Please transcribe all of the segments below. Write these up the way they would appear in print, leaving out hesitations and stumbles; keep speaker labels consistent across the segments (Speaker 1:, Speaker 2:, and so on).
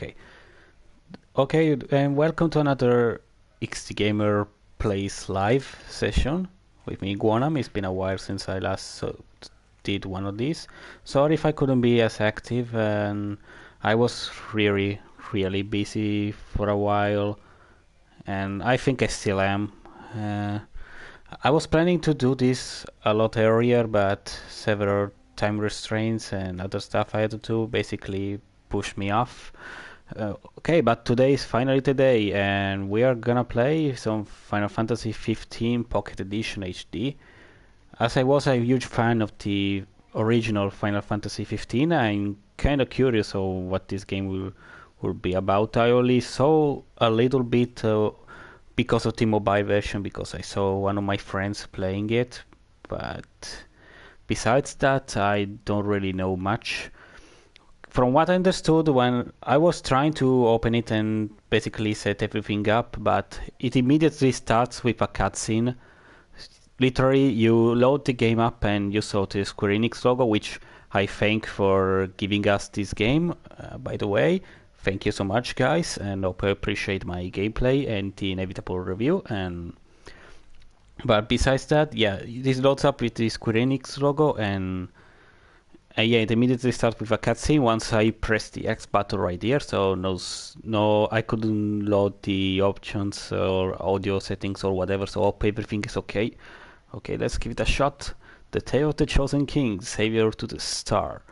Speaker 1: Okay. Okay, and welcome to another XTgamer Plays Live session with me, Guanam. It's been a while since I last did one of these. Sorry if I couldn't be as active, and I was really busy for a while, and I think I still am. Uh, I was planning to do this a lot earlier, but several time restraints and other stuff I had to do basically pushed me off. Okay, but today is finally the day, and we are gonna play some Final Fantasy 15 Pocket Edition HD. As I was a huge fan of the original Final Fantasy 15, I'm kind of curious of what this game will be about. I only saw a little bit because of the mobile version, because I saw one of my friends playing it, but besides that, I don't really know much. From what I understood, when I was trying to open it and basically set everything up, but it immediately starts with a cutscene. Literally, you load the game up and you saw the Square Enix logo, which I thank for giving us this game, by the way. Thank you so much, guys, and hope you appreciate my gameplay and the inevitable review. But besides that, yeah, this loads up with the Square Enix logo, and yeah, it immediately starts with a cutscene once I press the X button right here. So no, I couldn't load the options or audio settings or whatever. So hope everything is okay. Okay, let's give it a shot. The Tale of the Chosen King, Savior to the Star.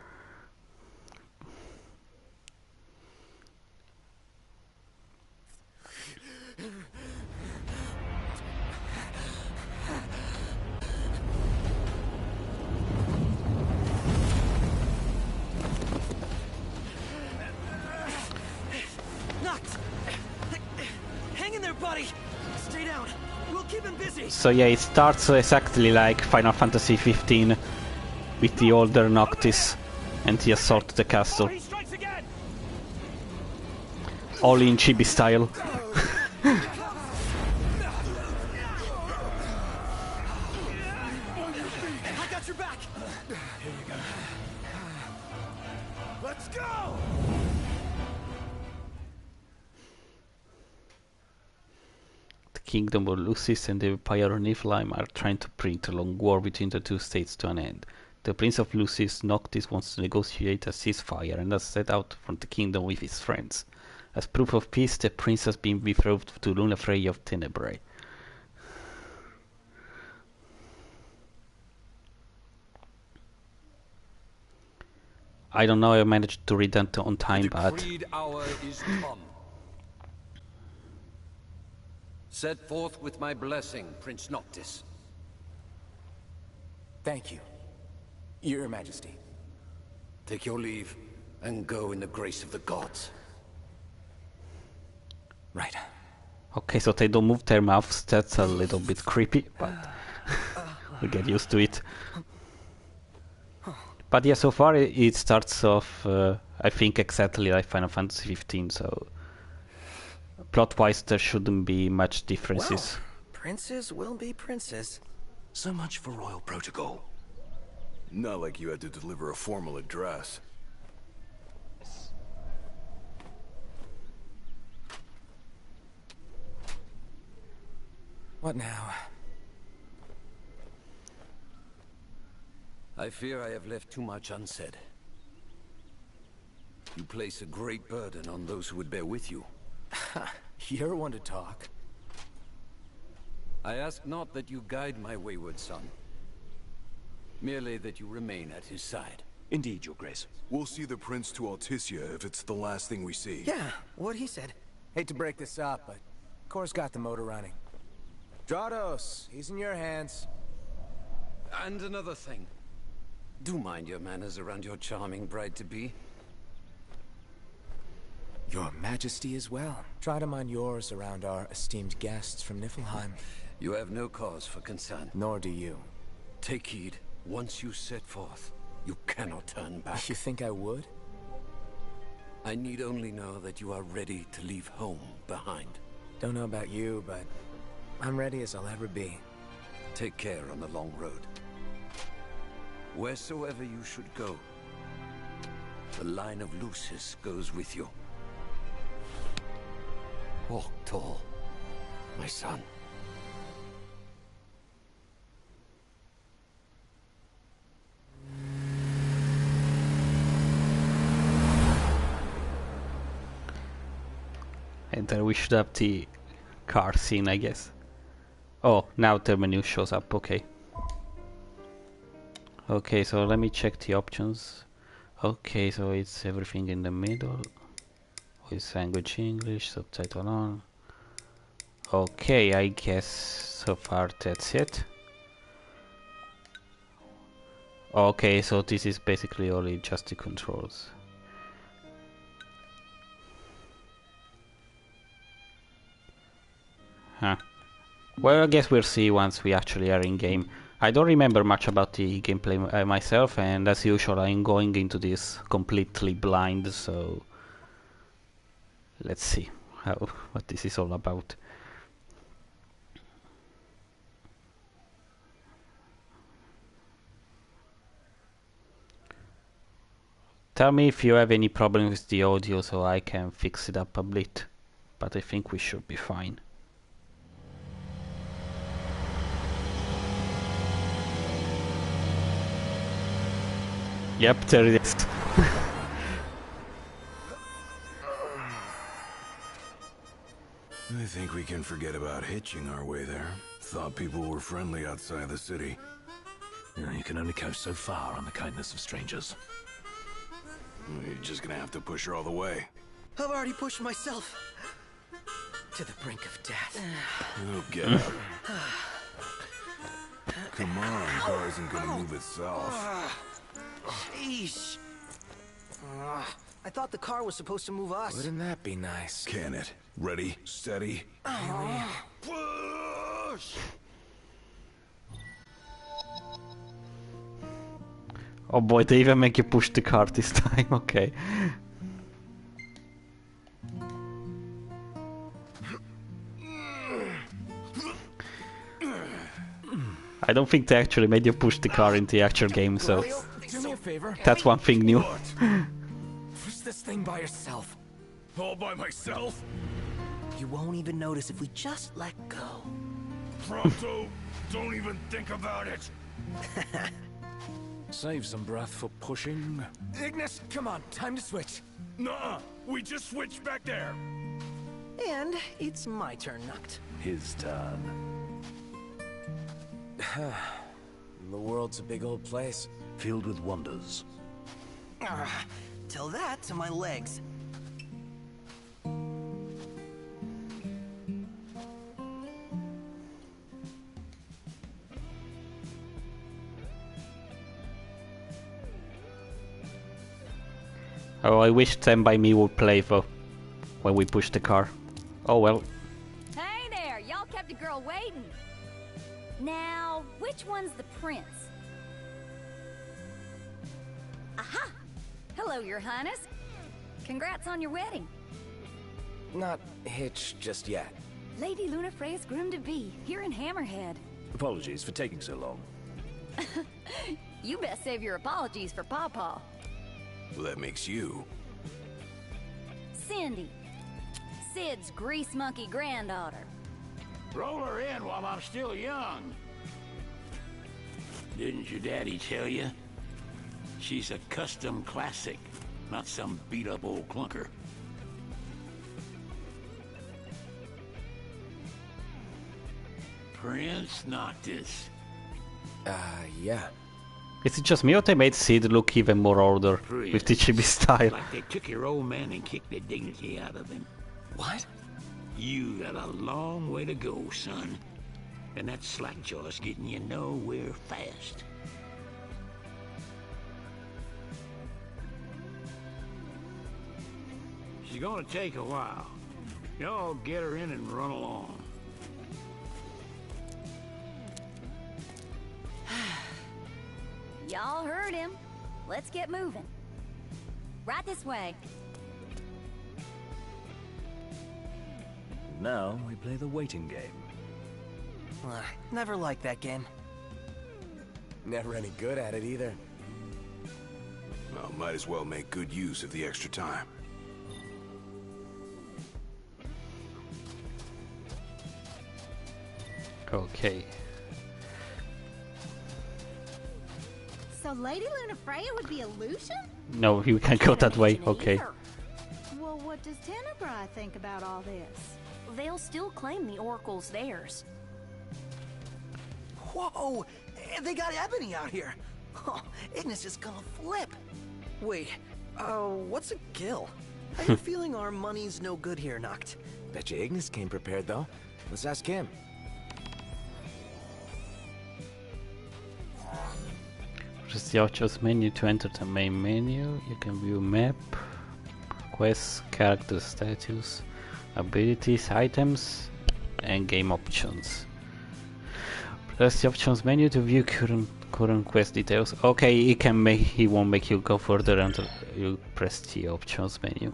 Speaker 1: So yeah, it starts exactly like Final Fantasy 15 with the older Noctis and the assault to the castle. All in chibi style.
Speaker 2: I got your back. Here you go. Let's go.
Speaker 1: The Kingdom of Lucis and the Empire of Niflheim are trying to bring the long war between the two states to an end. The Prince of Lucis, Noctis, wants to negotiate a ceasefire and has set out from the kingdom with his friends. As proof of peace, the prince has been betrothed to Lunafrey of Tenebrae. I don't know if I managed to read that on time, but...
Speaker 3: The decreed hour is come. Set forth with my blessing, Prince Noctis.
Speaker 2: Thank you, Your Majesty.
Speaker 3: Take your leave, and go in the grace of the gods.
Speaker 2: Right.
Speaker 1: Okay, so they don't move their mouths. That's a little bit creepy, but we get used to it. But yeah, so far it starts off, I think, exactly like Final Fantasy 15, so plot-wise there shouldn't be much differences.
Speaker 4: Well, princes will be princes.
Speaker 5: So much for royal protocol.
Speaker 6: Not like you had to deliver a formal address.
Speaker 4: What now?
Speaker 3: I fear I have left too much unsaid. You place a great burden on those who would bear with you.
Speaker 4: You're one to talk.
Speaker 3: I ask not that you guide my wayward son. Merely that you remain at his side.
Speaker 5: Indeed, Your Grace.
Speaker 6: We'll see the Prince to Alticia if it's the last thing we see.
Speaker 4: Yeah, what he said.
Speaker 2: Hate to break this up, but Kor's got the motor running. Drados, he's in your hands.
Speaker 3: And another thing. Do mind your manners around your charming bride-to-be.
Speaker 4: Your Majesty as well.
Speaker 2: Try to mind yours around our esteemed guests from Niflheim.
Speaker 3: You have no cause for concern.
Speaker 2: Nor do you.
Speaker 3: Take heed. Once you set forth, you cannot turn back.
Speaker 2: You think I would?
Speaker 3: I need only know that you are ready to leave home behind.
Speaker 2: Don't know about you, but I'm ready as I'll ever be.
Speaker 3: Take care on the long road. Wheresoever you should go, the line of Lucis goes with you.
Speaker 5: Walk tall, my son.
Speaker 1: And then we should have the car scene, I guess. Oh, now the menu shows up, okay. Okay, so let me check the options. Okay, so it's everything in the middle. With language English, subtitle on. Okay, I guess so far that's it. Okay, so this is basically only just the controls. Huh. Well, I guess we'll see once we actually are in game. I don't remember much about the gameplay myself, and as usual I'm going into this completely blind, so let's see what this is all about. Tell me if you have any problem with the audio so I can fix it up a bit, but I think we should be fine. Yep, there it is.
Speaker 6: I think we can forget about hitching our way there. Thought people were friendly outside the city.
Speaker 5: You can only go so far on the kindness of strangers.
Speaker 6: You're just gonna have to push her all the way.
Speaker 4: I've already pushed myself to the brink of death.
Speaker 6: Oh, get up. Come on, car isn't gonna move itself.
Speaker 4: Sheesh. I thought the car was supposed to move us.
Speaker 2: Wouldn't that be nice?
Speaker 6: Can it? Ready, steady.
Speaker 5: Push!
Speaker 1: Oh boy, they even make you push the car this time, okay. I don't think they actually made you push the car in the actual game, so
Speaker 2: Do me a favor.
Speaker 1: that's one thing new.
Speaker 2: Push this thing by yourself.
Speaker 6: All by myself?
Speaker 4: You won't even notice if we just let go.
Speaker 6: Pronto, don't even think about it.
Speaker 2: Save some breath for pushing. Ignis, come on, time to switch.
Speaker 6: Nuh-uh, we just switched back there.
Speaker 4: And it's my turn, Nuct.
Speaker 5: His turn.
Speaker 2: The world's a big old place.
Speaker 5: Filled with wonders.
Speaker 4: Tell that to my legs.
Speaker 1: Oh, I wish Stand By Me would play for when we push the car. Oh well.
Speaker 7: Hey there, y'all kept a girl waiting. Now, which one's the prince? Aha! Hello, Your Highness. Congrats on your wedding.
Speaker 2: Not hitched just yet.
Speaker 7: Lady Luna Freya's groom-to-be, here in Hammerhead.
Speaker 5: Apologies for taking so long.
Speaker 7: You best save your apologies for Pawpaw.
Speaker 6: Well, that makes you.
Speaker 7: Cindy, Sid's grease monkey granddaughter.
Speaker 8: Roll her in while I'm still young. Didn't your daddy tell you? She's a custom classic, not some beat-up old clunker. Prince Noctis.
Speaker 2: Yeah.
Speaker 1: Is it just me or they made Sid look even more older with the chibi style?
Speaker 8: Like they took your old man and kicked the dignity out of him.
Speaker 2: What?
Speaker 8: You got a long way to go, son. And that slackjaw's getting you nowhere fast. She's gonna take a while. Y'all get her in and run along.
Speaker 7: Y'all heard him. Let's get moving. Right this way.
Speaker 5: Now we play the waiting game.
Speaker 4: Never liked that game.
Speaker 2: Never any good at it either.
Speaker 6: Well, might as well make good use of the extra time.
Speaker 1: Okay.
Speaker 7: So Lady Lunafreya would be a Lucian?
Speaker 1: No, you can go that way. Okay.
Speaker 7: Well, what does Tenebrae think about all this? They'll still claim the Oracle's theirs.
Speaker 4: Whoa! They got Ebony out here. Oh, Ignis is gonna flip. Wait, what's a gill? I have a feeling our money's no good here, Noct.
Speaker 2: Bet you Ignis came prepared, though. Let's ask him.
Speaker 1: Press the options menu to enter the main menu. You can view map, quests, character status, abilities, items, and game options. Press the options menu to view current quest details. Okay, he won't make you go further until you press the options menu.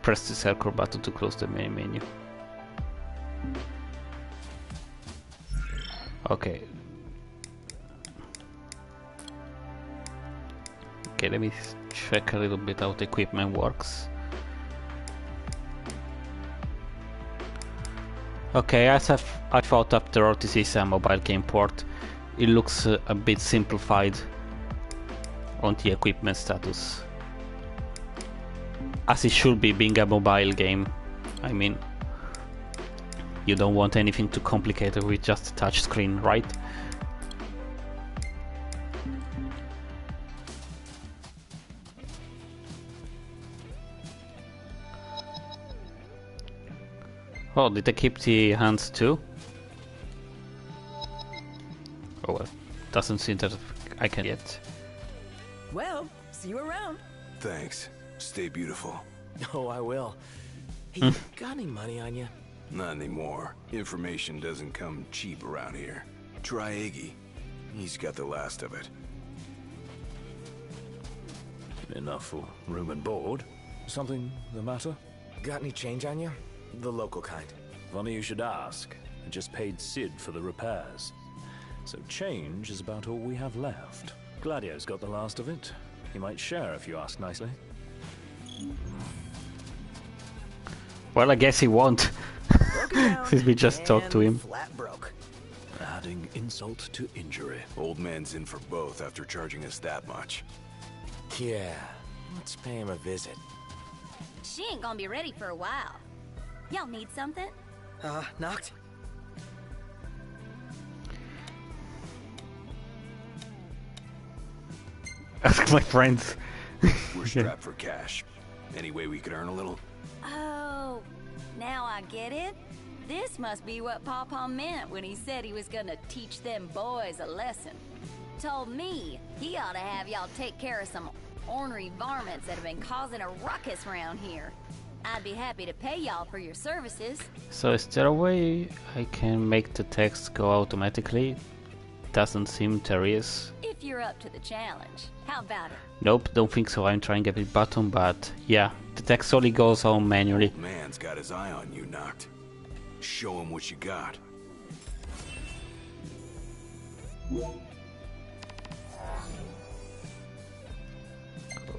Speaker 1: Press the circle button to close the main menu. Okay. Okay, let me check a little bit how the equipment works. Okay, as I thought after all this is a mobile game port, it looks a bit simplified on the equipment status. As it should be, being a mobile game. I mean, you don't want anything too complicated with just a touch screen, right? Oh, did they keep the hands too? Oh well, doesn't seem that I can yet.
Speaker 4: Well, see you around.
Speaker 6: Thanks. Stay beautiful.
Speaker 2: Oh, I will. Hey, got any money on you?
Speaker 6: Not anymore. Information doesn't come cheap around here. Try Iggy. He's got the last of it.
Speaker 5: Enough for room and board. Something the matter?
Speaker 2: Got any change on you? The local kind.
Speaker 5: Funny you should ask. I just paid Sid for the repairs. So change is about all we have left. Gladio's got the last of it. He might share if you ask nicely.
Speaker 1: Well, I guess he won't. Since we just talked to him.
Speaker 4: Flat broke.
Speaker 5: Adding insult to injury.
Speaker 6: Old man's in for both after charging us that much.
Speaker 2: Yeah, let's pay him a visit.
Speaker 7: She ain't gonna be ready for a while. Y'all need something?
Speaker 4: Noct?
Speaker 1: Ask my friends.
Speaker 6: We're strapped for cash. Any way we could earn a little?
Speaker 7: Oh, now I get it. This must be what Pawpaw meant when he said he was gonna teach them boys a lesson. Told me he ought to have y'all take care of some ornery varmints that have been causing a ruckus around here. I'd be happy to pay y'all for your services.
Speaker 1: So is there a way I can make the text go automatically? Doesn't seem there is.
Speaker 7: If you're up to the challenge, how about it?
Speaker 1: Nope, don't think so. I'm trying every button, but yeah, the text only goes on manually.
Speaker 6: Old man's got his eye on you, Noct. Show him what you got.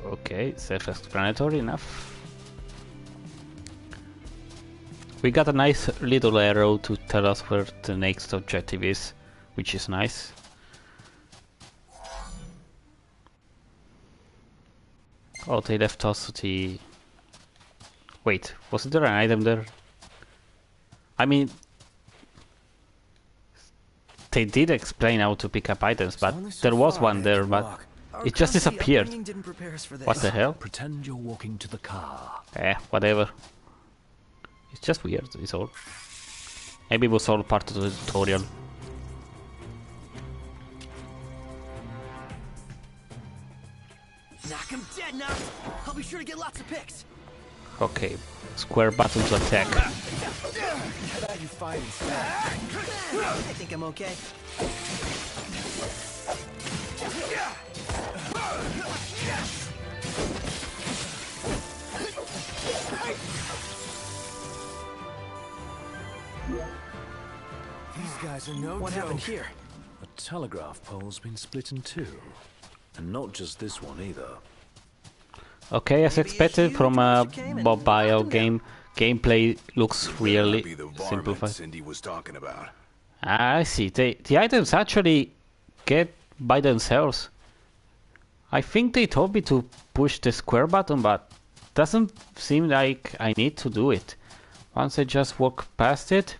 Speaker 1: Okay, self-explanatory enough. We got a nice little arrow to tell us where the next objective is, which is nice. Oh, they left us the... Wait, wasn't there an item there? I mean... They did explain how to pick up items, but there was one there, but it just disappeared. What the hell?
Speaker 5: Pretend you're walking to the car.
Speaker 1: Whatever. It's just weird, it's all. Maybe it was all part of the tutorial.
Speaker 4: Knock him dead now. I'll be sure to get lots of picks.
Speaker 1: Okay, square button to attack.
Speaker 2: How about you fighting fast?
Speaker 4: I think I'm okay.
Speaker 2: These guys are no
Speaker 4: What
Speaker 2: joke.
Speaker 4: happened here?
Speaker 5: The telegraph pole's been split in two. And not just this one either.
Speaker 1: Okay, as expected from a mobile game, gameplay looks really
Speaker 6: Be the varmint
Speaker 1: simplified.
Speaker 6: Cindy was talking about.
Speaker 1: I see. The items actually get by themselves. I think they told me to push the square button, but doesn't seem like I need to do it. Once I just walk past it,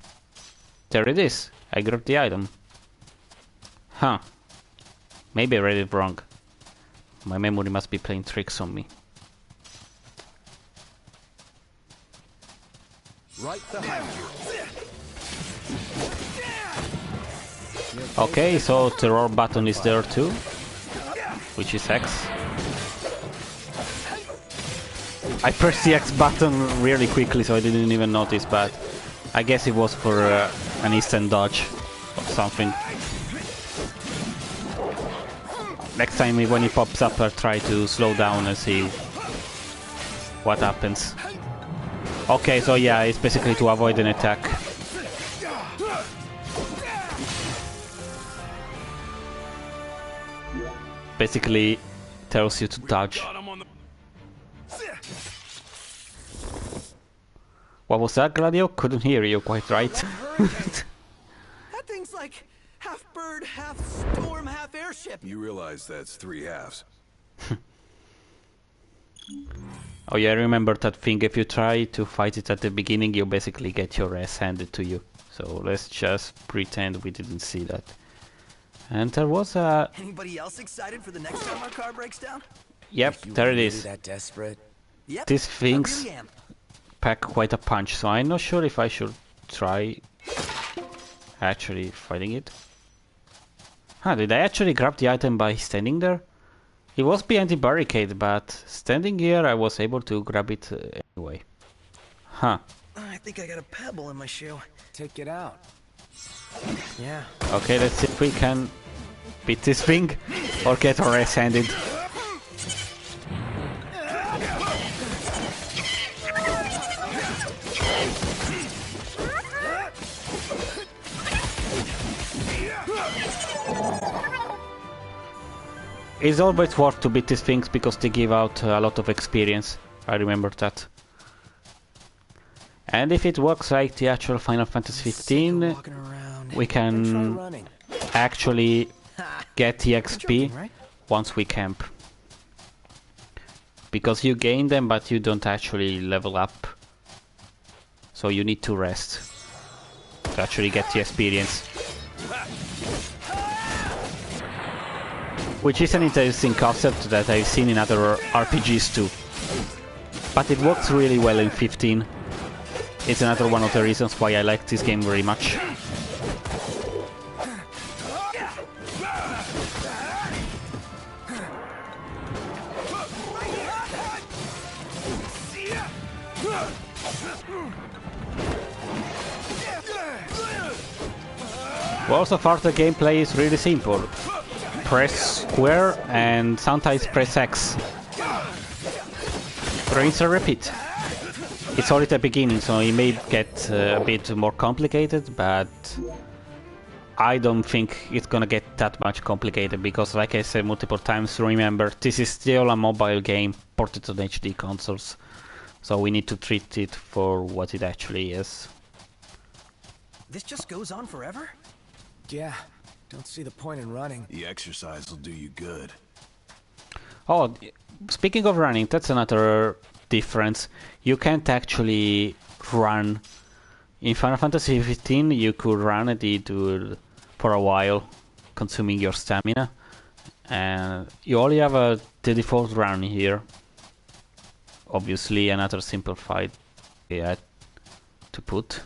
Speaker 1: there it is. I grabbed the item. Huh. Maybe I read it wrong. My memory must be playing tricks on me.
Speaker 2: Right behind you.
Speaker 1: Okay, so terror button is there too, which is X. I pressed the X button really quickly, so I didn't even notice, but I guess it was for an instant dodge or something. Next time when it pops up, I'll try to slow down and see what happens. Okay, so yeah, it's basically to avoid an attack. Basically tells you to dodge. What was that, Gladio? Couldn't hear you quite right.
Speaker 4: That thing's like half bird, half storm, half airship.
Speaker 6: You realize that's 3 halves.
Speaker 1: Oh yeah, I remember that thing. If you try to fight it at the beginning, you basically get your ass handed to you. So let's just pretend we didn't see that. And there was a...
Speaker 4: Anybody else excited for the next time our car breaks down?
Speaker 1: Yep, there it is.
Speaker 2: That desperate?
Speaker 4: Yep.
Speaker 1: These
Speaker 4: I
Speaker 1: things
Speaker 4: really am.
Speaker 1: pack quite a punch, so I'm not sure if I should try actually fighting it. Huh, did I actually grab the item by standing there? It was behind the barricade, but standing here I was able to grab it anyway. Huh.
Speaker 4: I think I got a pebble in my shoe.
Speaker 2: Take it out. Yeah.
Speaker 1: Okay, let's see if we can beat this thing or get our ass handed. It's always worth to beat these things because they give out a lot of experience. I remember that. And if it works like the actual Final Fantasy 15, we can actually get the XP once we camp. Because you gain them, but you don't actually level up. So you need to rest to actually get the experience. Which is an interesting concept that I've seen in other RPGs too. But it works really well in 15. It's another one of the reasons why I like this game very much. Well, so far the gameplay is really simple. Press square and sometimes press X. Rinse and repeat. It's only the beginning, so it may get a bit more complicated, but I don't think it's gonna get that much complicated because, like I said multiple times, remember, this is still a mobile game ported on HD consoles, so we need to treat it for what it actually is.
Speaker 4: This just goes on forever?
Speaker 2: Yeah. Don't see the point in running.
Speaker 6: The exercise will do you good.
Speaker 1: Oh, speaking of running, that's another difference. You can't actually run. In Final Fantasy 15, you could run and do for a while, consuming your stamina. And you only have the default run here. Obviously, another simplified way to put.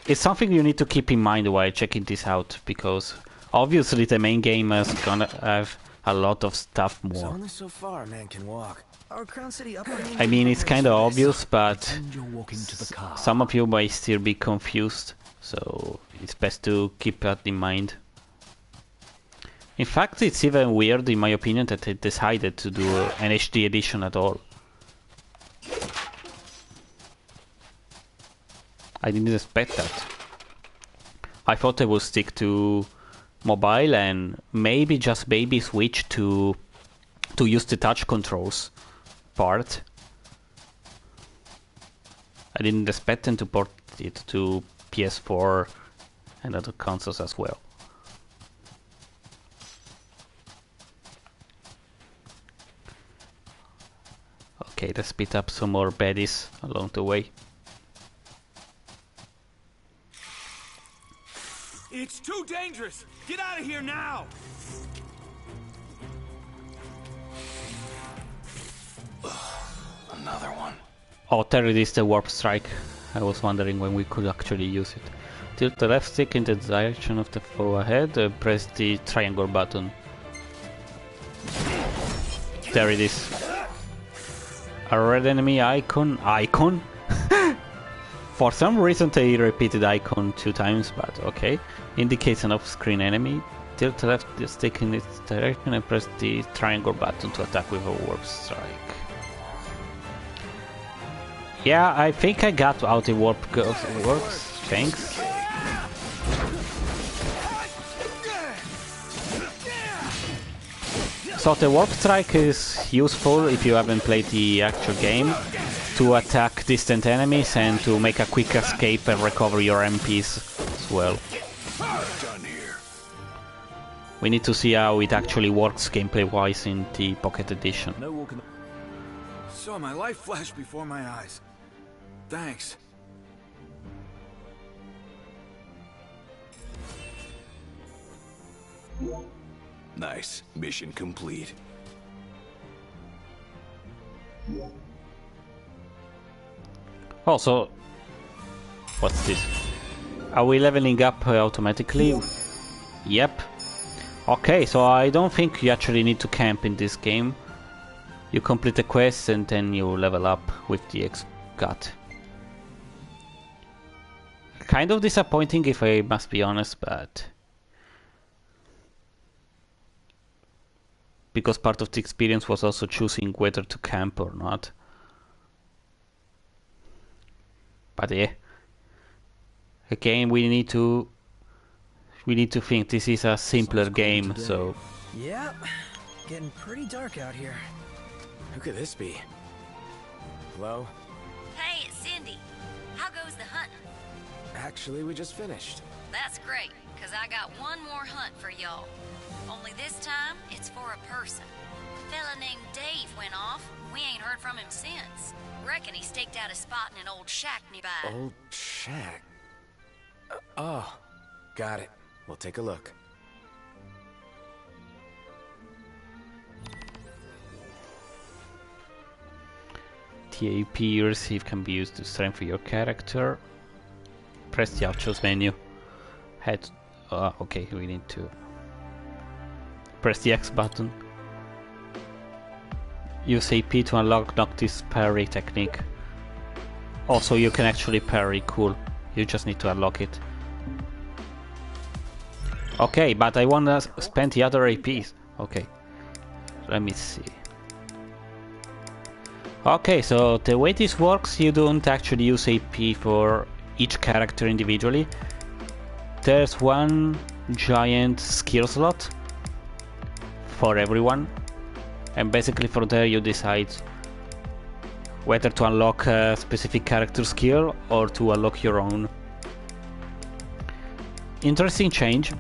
Speaker 1: It's something you need to keep in mind while checking this out, because obviously the main game is gonna have a lot of stuff more.
Speaker 2: Only so far a man can walk.
Speaker 4: Our Crown City upbringing.
Speaker 1: I mean, it's kind of obvious, but
Speaker 5: You're walking to the car.
Speaker 1: some of you might still be confused, so it's best to keep that in mind. In fact, it's even weird, in my opinion, that they decided to do an HD edition at all. I didn't expect that. I thought they would stick to mobile and maybe just switch to use the touch controls part. didn't expect them to port it to PS4 and other consoles as well. Okay, let's beat up some more baddies along the way.
Speaker 9: It's too dangerous! Get out of here now!
Speaker 6: Another one.
Speaker 1: Oh, there it is, the warp strike. I was wondering when we could actually use it. Tilt the left stick in the direction of the foe ahead, press the triangle button. There it is. A red enemy icon. Icon? For some reason they repeated icon 2 times, but okay. Indicates an off-screen enemy. Tilt the left stick in its direction and press the triangle button to attack with a warp strike. Yeah, I think I got how the warp works. Thanks. So the warp strike is useful if you haven't played the actual game, to attack distant enemies and to make a quick escape and recover your MPs as well. We need to see how it actually works gameplay-wise in the Pocket Edition.
Speaker 9: Saw my life flash before my eyes. Thanks.
Speaker 6: Nice. Mission complete.
Speaker 1: Also, what's this? Are we leveling up automatically? Yep. Okay, so I don't think you actually need to camp in this game. You complete the quest and then you level up with the XGut. Kind of disappointing if I must be honest, but... because part of the experience was also choosing whether to camp or not. But yeah. Again, we need to think this is a simpler game, so...
Speaker 4: Yep, getting pretty dark out here.
Speaker 2: Who could this be? Hello?
Speaker 7: Hey, it's Cindy. How goes the hunting?
Speaker 2: Actually, we just finished.
Speaker 7: That's great, because I got one more hunt for y'all. Only this time, it's for a person. A fella named Dave went off. We ain't heard from him since. Reckon he staked out a spot in an old shack nearby.
Speaker 2: Old shack? Oh, got it. We'll take a look.
Speaker 1: TAP you receive can be used to strengthen your character. Press the options menu. Head. Okay, we need to press the X button. Use AP to unlock Noctis parry technique. Also, you can actually parry. Cool. You just need to unlock it. Okay, but I wanna spend the other APs. Okay. Let me see. Okay, so the way this works, you don't actually use AP for each character individually. There's one giant skill slot for everyone, and basically from there you decide whether to unlock a specific character skill or to unlock your own. Interesting change.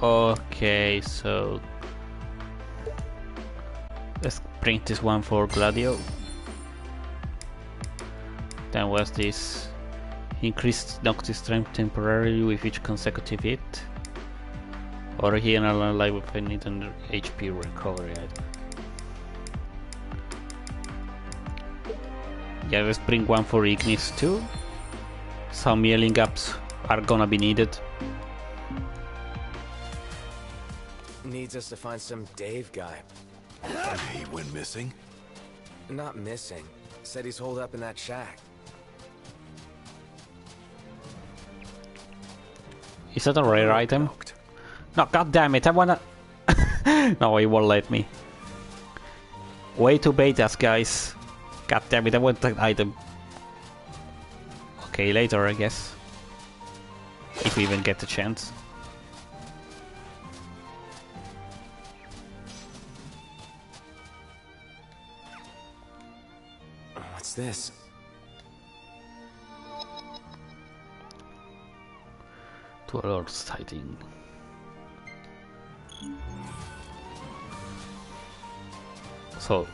Speaker 1: Okay, so let's print this one for Gladio. Then was this increased Noctis strength temporarily with each consecutive hit, or here alive with any HP recovery. Yeah, let's bring one for Ignis too. Some healing ups are gonna be needed.
Speaker 2: Needs us to find some Dave guy.
Speaker 6: He went missing?
Speaker 2: Not missing. Said he's holed up in that shack.
Speaker 1: Is that a rare item? No, god damn it, I wanna... No, it won't let me. Way too betas, guys. God damn it, I want that item. Okay, later, I guess. If we even get the chance.
Speaker 2: What's this?
Speaker 1: Dweller's sighting. So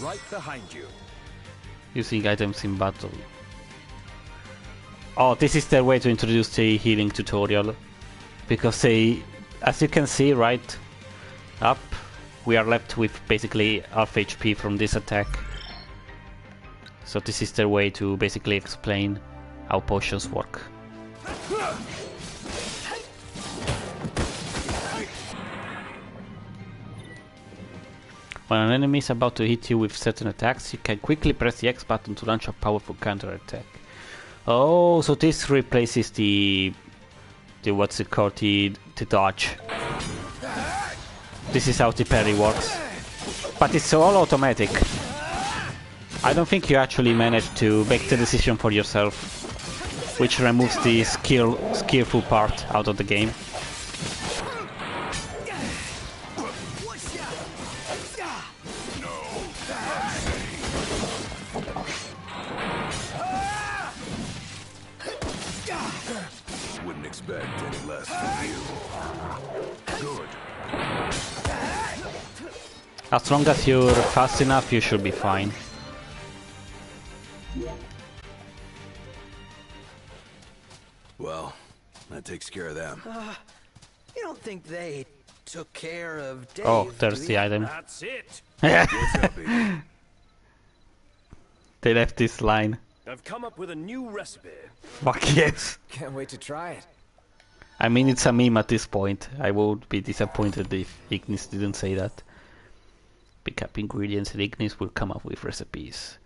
Speaker 2: Right behind you.
Speaker 1: using items in battle. Oh, this is their way to introduce the healing tutorial, because they, as you can see right up, we are left with basically half HP from this attack. So this is their way to basically explain how potions work. When an enemy is about to hit you with certain attacks, you can quickly press the X button to launch a powerful counter attack. Oh, so this replaces the what's it called, the dodge. This is how the parry works. But it's all automatic. I don't think you actually managed to make the decision for yourself, which removes the skillful part out of the game.
Speaker 6: Wouldn't expect any less from you. Good.
Speaker 1: As long as you're fast enough, you should be fine.
Speaker 6: Well, that takes care of them.
Speaker 4: You don't think they took care of Dave?
Speaker 1: Oh, there's
Speaker 4: do
Speaker 1: the
Speaker 4: you?
Speaker 1: item.
Speaker 8: That's it.
Speaker 6: What's up, Iggy?
Speaker 1: They left this line.
Speaker 8: I've come up with a new recipe.
Speaker 1: Fuck yes.
Speaker 2: Can't wait to try it.
Speaker 1: I mean, it's a meme at this point. I would be disappointed if Ignis didn't say that. Pick up ingredients and Ignis will come up with recipes.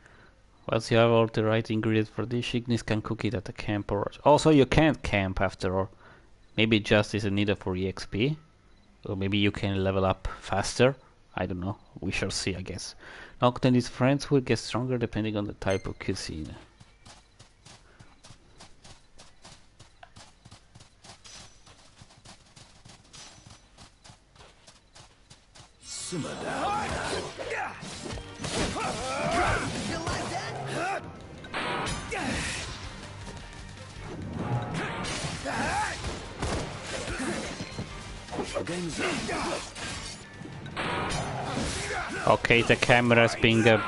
Speaker 1: Once you have all the right ingredients for dish, Ignis can cook it at a camp or... Also, you can't camp after all. Maybe it just isn't needed for EXP. Or maybe you can level up faster. I don't know. We shall see, I guess. Noct and his friends will get stronger depending on the type of cuisine.
Speaker 6: Simmer down.
Speaker 4: You like that?
Speaker 6: Game's up.
Speaker 1: Okay, the camera's being a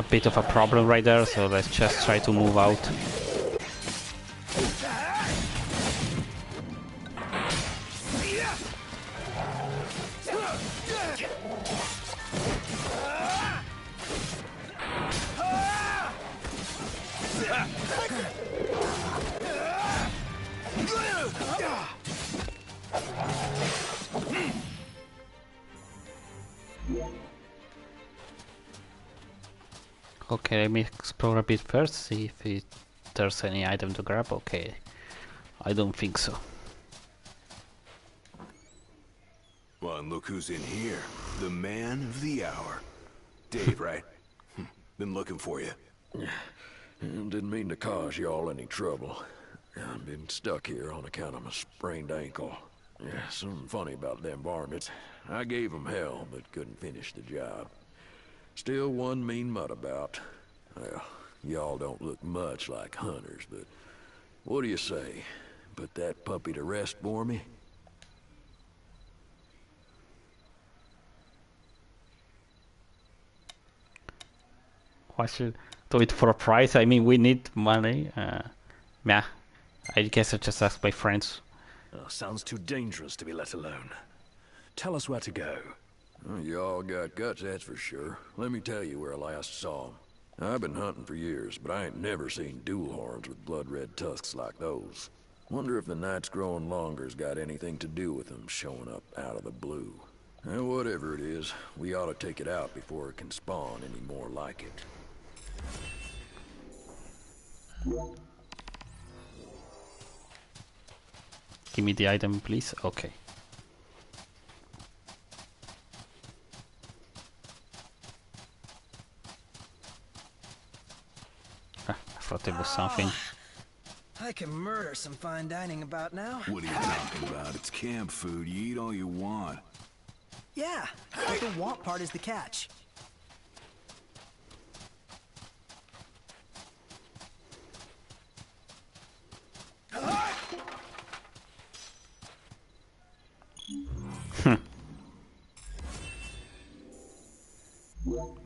Speaker 1: bit of a problem right there, so let's just try to move out. Okay, let me explore a bit first, see if there's any item to grab. Okay, I don't think so.
Speaker 6: Well, and look who's in here. The man of the hour. Dave, right? Been looking for you.
Speaker 10: Didn't mean to cause y'all any trouble. I've been stuck here on account of my sprained ankle. Yeah, something funny about them varmints. I gave them hell, but couldn't finish the job. Still one mean mutt about. Well, y'all don't look much like hunters, but what do you say? Put that puppy to rest for me?
Speaker 1: Why should do it for a price? I mean, we need money. Yeah, I guess I just ask my friends.
Speaker 5: Oh, sounds too dangerous to be let alone. Tell us where to go.
Speaker 10: Well, y'all got guts, that's for sure. Let me tell you where I last saw 'em. I've been hunting for years, but I ain't never seen dual horns with blood-red tusks like those. Wonder if the nights growing longer's got anything to do with them showing up out of the blue. And whatever it is, we ought to take it out before it can spawn any more like it.
Speaker 1: Give me the item, please. Okay. thought it was something.
Speaker 4: I can murder some fine dining about now.
Speaker 6: What are you talking about? It's camp food. You eat all you want.
Speaker 4: Yeah, but the want part is the catch.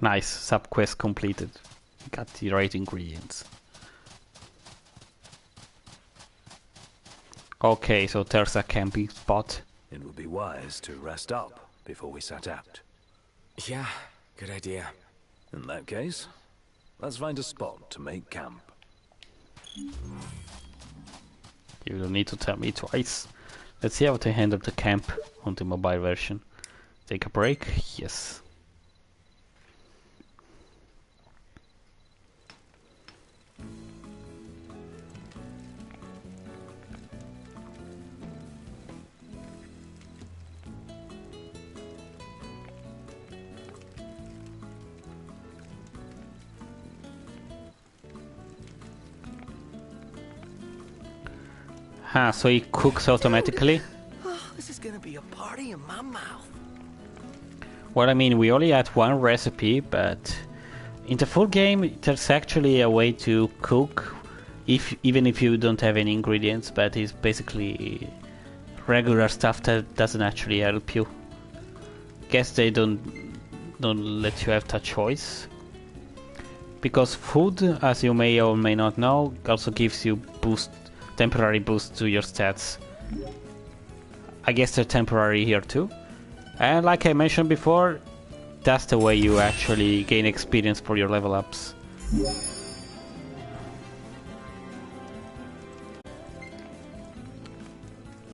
Speaker 1: Nice, sub-quest completed. Got the right ingredients. Okay, so there's a camping spot.
Speaker 5: It would be wise to rest up before we set out.
Speaker 2: Yeah, good idea.
Speaker 5: In that case, let's find a spot to make camp.
Speaker 1: You don't need to tell me twice. Let's see how to handle the camp on the mobile version. Take a break? Yes. So it cooks automatically?
Speaker 4: Oh, this is gonna be a party in my mouth.
Speaker 1: Well, I mean, we only had one recipe, but in the full game, there's actually a way to cook, even if you don't have any ingredients, but it's basically regular stuff that doesn't actually help you. Guess they don't let you have that choice. Because food, as you may or may not know, also gives you temporary boost to your stats. I guess they're temporary here too. And like I mentioned before, that's the way you actually gain experience for your level ups.